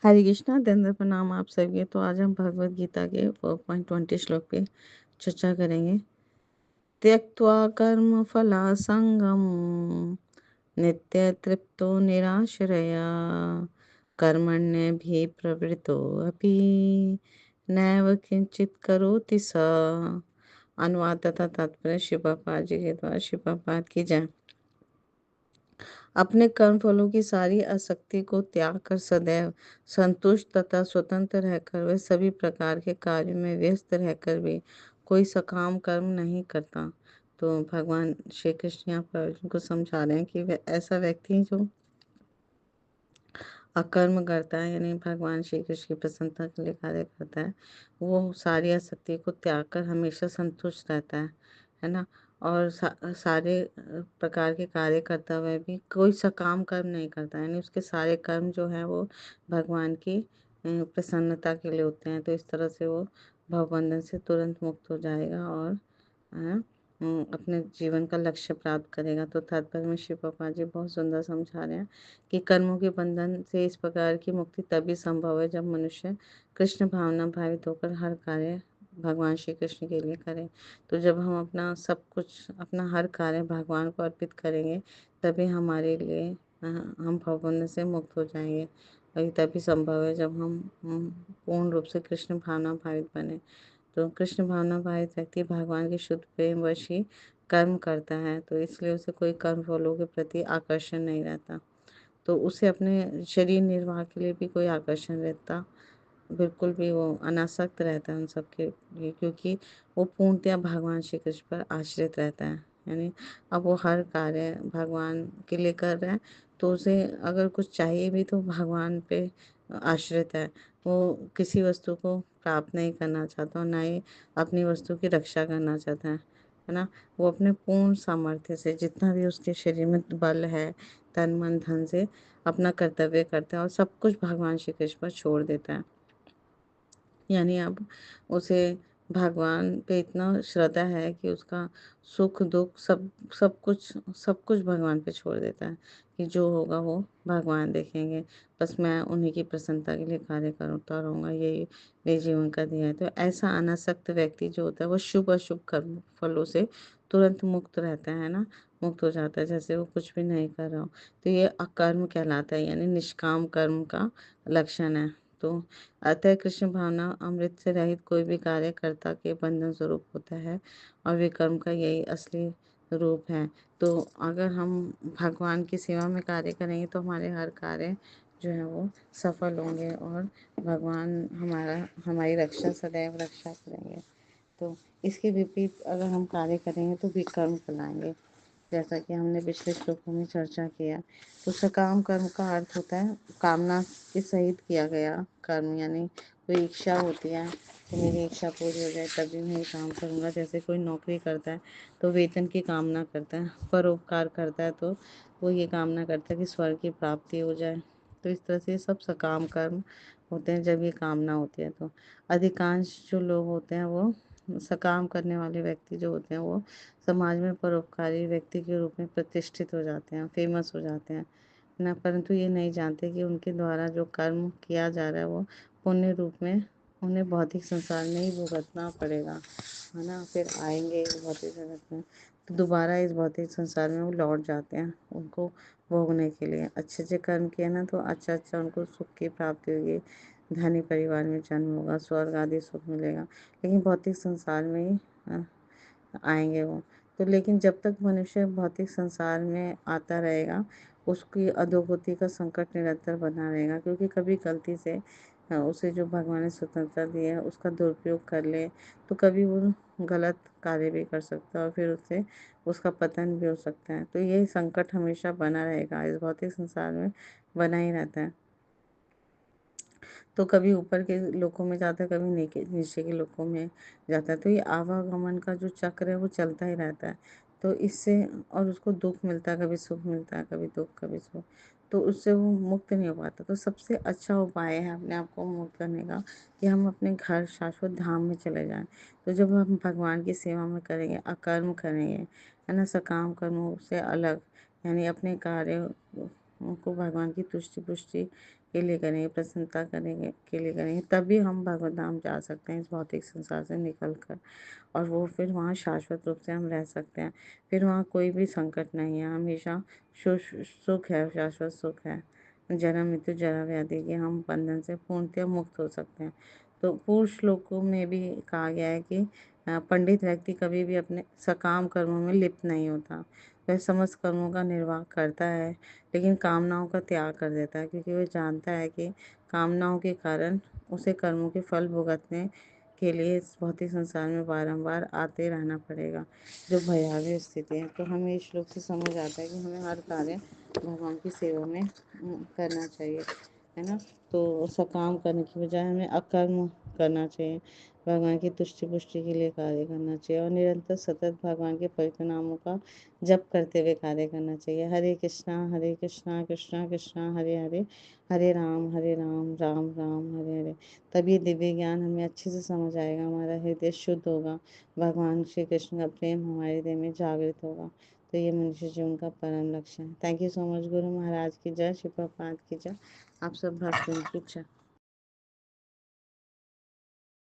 हरे कृष्णा दंड प्रणाम आप सभी। तो आज हम भगवत गीता के 4.20 श्लोक पे चर्चा करेंगे। त्यक्त्वा कर्म फलासंगम नित्य तृप्तो निराश्रया कर्मण्येभि प्रवृत्तो अपि नैव किंचित करोति स। अनुवाद तथा तात्पर्य श्री प्रभुपाद जी के द्वारा। श्री प्रभुपाद की जय। अपने कर्म फलों की सारी आसक्ति को त्याग कर सदैव संतुष्ट तथा स्वतंत्र रहकर वह सभी प्रकार के कार्यों में व्यस्त रहकर भी कोई सकाम कर्म नहीं करता। तो भगवान श्री कृष्ण यहाँ पर अर्जुन को समझा रहे हैं कि वह ऐसा व्यक्ति जो अकर्म करता है, यानी भगवान श्री कृष्ण की प्रसन्नता के लिए कार्य करता है, वो सारी आसक्ति को त्याग कर हमेशा संतुष्ट रहता है ना। और सारे प्रकार के कार्य करता हुआ भी कोई सकाम कर्म नहीं करता, यानी उसके सारे कर्म जो है वो भगवान की प्रसन्नता के लिए होते हैं। तो इस तरह से वो भवबंधन से तुरंत मुक्त हो जाएगा और अपने जीवन का लक्ष्य प्राप्त करेगा। तो तात्पर्य में शिव पापा जी बहुत सुंदर समझा रहे हैं कि कर्मों के बंधन से इस प्रकार की मुक्ति तभी संभव है जब मनुष्य कृष्ण भावना भावित होकर हर कार्य भगवान श्री कृष्ण के लिए करें। तो जब हम अपना सब कुछ, अपना हर कार्य भगवान को अर्पित करेंगे, तभी हमारे लिए हम भवबंधन से मुक्त हो जाएंगे। और ये तभी संभव है जब हम पूर्ण रूप से कृष्ण भावना भावित बने। तो कृष्ण भावना भावित व्यक्ति भगवान के शुद्ध प्रेम वश ही कर्म करता है, तो इसलिए उसे कोई कर्म फलों के प्रति आकर्षण नहीं रहता। तो उसे अपने शरीर निर्वाह के लिए भी कोई आकर्षण रहता, बिल्कुल भी वो अनासक्त रहता है उन सब के लिए, क्योंकि वो पूर्णतया भगवान श्री कृष्ण पर आश्रित रहता है। यानी अब वो हर कार्य भगवान के लिए कर रहा है, तो उसे अगर कुछ चाहिए भी तो भगवान पे आश्रित है। वो किसी वस्तु को प्राप्त नहीं करना चाहता और ना ही अपनी वस्तु की रक्षा करना चाहता है ना। वो अपने पूर्ण सामर्थ्य से जितना भी उसके शरीर में बल है, तन मन धन से अपना कर्तव्य करता है और सब कुछ भगवान श्री कृष्ण पर छोड़ देता है। यानी अब उसे भगवान पे इतना श्रद्धा है कि उसका सुख दुख सब कुछ भगवान पे छोड़ देता है कि जो होगा वो भगवान देखेंगे, बस मैं उन्हीं की प्रसन्नता के लिए कार्य करता रहूँगा, यही मेरे जीवन का ध्येय है। तो ऐसा अनासक्त व्यक्ति जो होता है वो शुभ अशुभ कर्म फलों से तुरंत मुक्त रहता है ना, मुक्त हो जाता है जैसे वो कुछ भी नहीं कर रहा हो। तो ये अकर्म कहलाता है, यानी निष्काम कर्म का लक्षण है। तो अतः कृष्ण भावना अमृत से रहित कोई भी कार्यकर्ता के बंधन स्वरूप होता है और विकर्म का यही असली रूप है। तो अगर हम भगवान की सेवा में कार्य करेंगे तो हमारे हर कार्य जो है वो सफल होंगे और भगवान हमारी रक्षा सदैव रक्षा करेंगे। तो इसके विपरीत अगर हम कार्य करेंगे तो विकर्म फैलाएंगे, जैसा कि हमने पिछले श्लोकों में चर्चा किया। तो सकाम कर्म का अर्थ होता है कामना के सहित किया गया कर्म, यानी कोई इच्छा होती है कि मेरी इच्छा पूरी हो जाए तभी मैं ये काम करूँगा। जैसे कोई नौकरी करता है तो वेतन की कामना करता है, परोपकार करता है तो वो ये कामना करता है कि स्वर्ग की प्राप्ति हो जाए। तो इस तरह से सब सकाम कर्म होते हैं जब ये कामना होती है। तो अधिकांश जो लोग होते हैं वो सकाम करने वाले व्यक्ति जो होते हैं वो समाज में परोपकारी व्यक्ति के रूप में प्रतिष्ठित हो जाते हैं, फेमस हो जाते हैं ना, परंतु ये नहीं जानते कि उनके द्वारा जो कर्म किया जा रहा है वो पुण्य रूप में उन्हें भौतिक संसार में ही भुगतना पड़ेगा, है ना। फिर आएंगे इस भौतिक जगत में तो दोबारा इस भौतिक संसार में वो लौट जाते हैं उनको भोगने के लिए। अच्छे अच्छे कर्म किए ना तो अच्छा अच्छा उनको सुख की प्राप्ति होगी, धनी परिवार में जन्म होगा, स्वर्ग आदि सुख मिलेगा, लेकिन भौतिक संसार में ही आएंगे वो। तो लेकिन जब तक मनुष्य भौतिक संसार में आता रहेगा उसकी अधोगति का संकट निरंतर बना रहेगा, क्योंकि कभी गलती से उसे जो भगवान ने स्वतंत्रता दी है उसका दुरुपयोग कर ले तो कभी वो गलत कार्य भी कर सकता है और फिर उससे उसका पतन भी हो सकता है। तो ये संकट हमेशा बना रहेगा, इस भौतिक संसार में बना ही रहता है। तो कभी ऊपर के लोकों में जाता है, कभी नीचे के लोकों में जाता है। तो ये आवागमन का जो चक्र है वो चलता ही रहता है। तो इससे और उसको दुख मिलता है, कभी सुख मिलता है, कभी दुख कभी सुख, तो उससे वो मुक्त नहीं हो पाता। तो सबसे अच्छा उपाय है अपने आप को मुक्त करने का कि हम अपने घर शाश्वत धाम में चले जाएं। तो जब हम भगवान की सेवा में करेंगे, अकर्म करेंगे, है ना, सकाम कर्मों से अलग, यानी अपने कार्य को भगवान की तुष्टि पुष्टि के लिए करेंगे, प्रसन्नता करेंगे के लिए करेंगे, तभी हम भगवत धाम जा सकते हैं इस भौतिक संसार से निकल कर। और वो फिर वहाँ शाश्वत रूप से हम रह सकते हैं। फिर वहाँ कोई भी संकट नहीं है, हमेशा सुख है, शाश्वत सुख है। जन्म मृत्यु जरा व्याधि के हम बंधन से पूर्णतः मुक्त हो सकते हैं। तो पूर्व श्लोकों में भी कहा गया है कि पंडित व्यक्ति कभी भी अपने सकाम कर्मों में लिप्त नहीं होता। वह समस्त कर्मों का निर्वाह करता है, लेकिन कामनाओं का त्याग कर देता है, क्योंकि वह जानता है कि कामनाओं के कारण उसे कर्मों के फल भुगतने के लिए इस भौतिक संसार में बारंबार आते रहना पड़ेगा, जो भयावह स्थिति है। तो हमें इस श्लोक से समझ आता है कि हमें हर कार्य भगवान की सेवा में करना चाहिए, है ना। तो सकाम करने की बजाय हमें अकर्म करना चाहिए, भगवान की तुष्टि पुष्टि के लिए कार्य करना चाहिए और निरंतर सतत भगवान के पवित्र नामों का जप करते हुए कार्य करना चाहिए। हरे कृष्णा कृष्णा कृष्णा हरे हरे, हरे राम राम राम हरे हरे। तब ये दिव्य ज्ञान हमें अच्छे से समझ आएगा, हमारा हृदय शुद्ध होगा, भगवान श्री कृष्ण का प्रेम हमारे हृदय में जागृत होगा। तो ये मनुष्य जीवन का परम लक्ष्य है। Thank you so much. Guru Maharaj की जय, श्री प्रभुपाद की जय। आप सब भक्तों की जय।